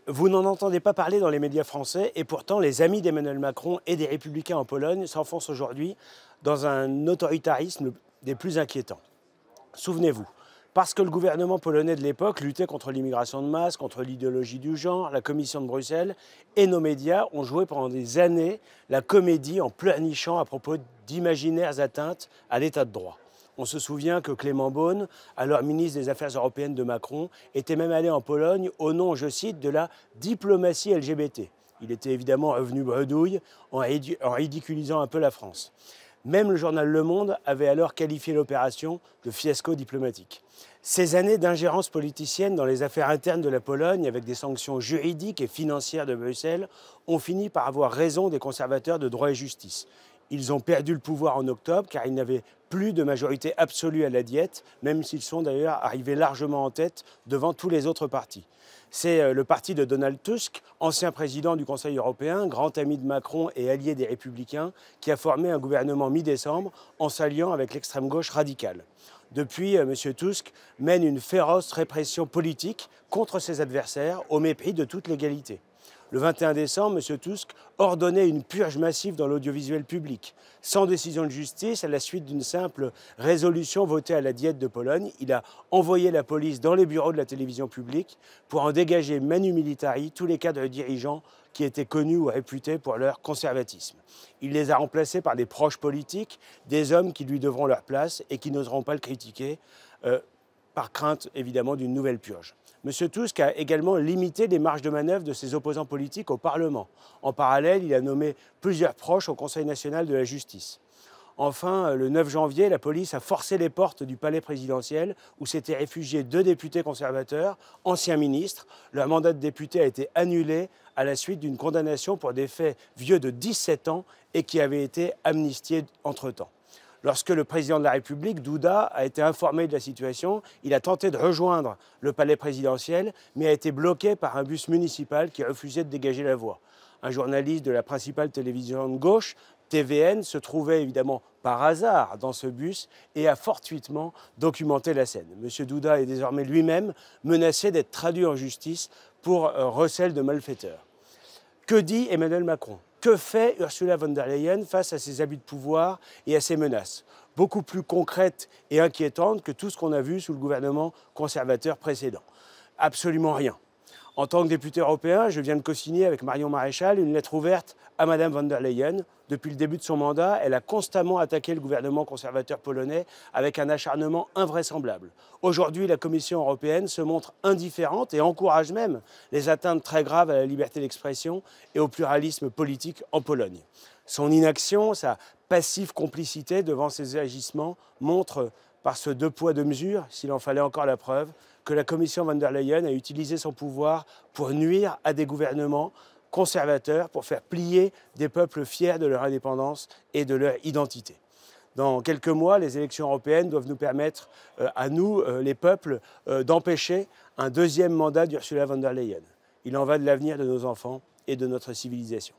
Vous n'en entendez pas parler dans les médias français et pourtant les amis d'Emmanuel Macron et des Républicains en Pologne s'enfoncent aujourd'hui dans un autoritarisme des plus inquiétants. Souvenez-vous, parce que le gouvernement polonais de l'époque luttait contre l'immigration de masse, contre l'idéologie du genre, la Commission de Bruxelles et nos médias ont joué pendant des années la comédie en pleurnichant à propos d'imaginaires atteintes à l'état de droit. On se souvient que Clément Beaune, alors ministre des Affaires européennes de Macron, était même allé en Pologne au nom, je cite, de la diplomatie LGBT. Il était évidemment revenu bredouille en ridiculisant un peu la France. Même le journal Le Monde avait alors qualifié l'opération de fiasco diplomatique. Ces années d'ingérence politicienne dans les affaires internes de la Pologne, avec des sanctions juridiques et financières de Bruxelles, ont fini par avoir raison des conservateurs de droit et justice. Ils ont perdu le pouvoir en octobre car ils n'avaient plus de majorité absolue à la Diète, même s'ils sont d'ailleurs arrivés largement en tête devant tous les autres partis. C'est le parti de Donald Tusk, ancien président du Conseil européen, grand ami de Macron et allié des Républicains, qui a formé un gouvernement mi-décembre en s'alliant avec l'extrême gauche radicale. Depuis, M. Tusk mène une féroce répression politique contre ses adversaires au mépris de toute légalité. Le 21 décembre, M. Tusk ordonnait une purge massive dans l'audiovisuel public. Sans décision de justice, à la suite d'une simple résolution votée à la Diète de Pologne, il a envoyé la police dans les bureaux de la télévision publique pour en dégager manu militari tous les cadres dirigeants qui étaient connus ou réputés pour leur conservatisme. Il les a remplacés par des proches politiques, des hommes qui lui devront leur place et qui n'oseront pas le critiquer, par crainte évidemment d'une nouvelle purge. M. Tusk a également limité les marges de manœuvre de ses opposants politiques au Parlement. En parallèle, il a nommé plusieurs proches au Conseil national de la justice. Enfin, le 9 janvier, la police a forcé les portes du palais présidentiel où s'étaient réfugiés 2 députés conservateurs, anciens ministres. Leur mandat de député a été annulé à la suite d'une condamnation pour des faits vieux de 17 ans et qui avaient été amnistiés entre-temps. Lorsque le président de la République, Duda, a été informé de la situation, il a tenté de rejoindre le palais présidentiel, mais a été bloqué par un bus municipal qui refusait de dégager la voie. Un journaliste de la principale télévision de gauche, TVN, se trouvait évidemment par hasard dans ce bus et a fortuitement documenté la scène. M. Duda est désormais lui-même menacé d'être traduit en justice pour recel de malfaiteurs. Que dit Emmanuel Macron ? Que fait Ursula von der Leyen face à ses abus de pouvoir et à ses menaces? Beaucoup plus concrètes et inquiétantes que tout ce qu'on a vu sous le gouvernement conservateur précédent. Absolument rien. En tant que député européen, je viens de co-signer avec Marion Maréchal une lettre ouverte à Mme von der Leyen. Depuis le début de son mandat, elle a constamment attaqué le gouvernement conservateur polonais avec un acharnement invraisemblable. Aujourd'hui, la Commission européenne se montre indifférente et encourage même les atteintes très graves à la liberté d'expression et au pluralisme politique en Pologne. Son inaction, sa passive complicité devant ces agissements montre par ce 2 poids 2 mesures, s'il en fallait encore la preuve, que la Commission von der Leyen a utilisé son pouvoir pour nuire à des gouvernements conservateurs, pour faire plier des peuples fiers de leur indépendance et de leur identité. Dans quelques mois, les élections européennes doivent nous permettre, à nous, les peuples, d'empêcher un 2e mandat d'Ursula von der Leyen. Il en va de l'avenir de nos enfants et de notre civilisation.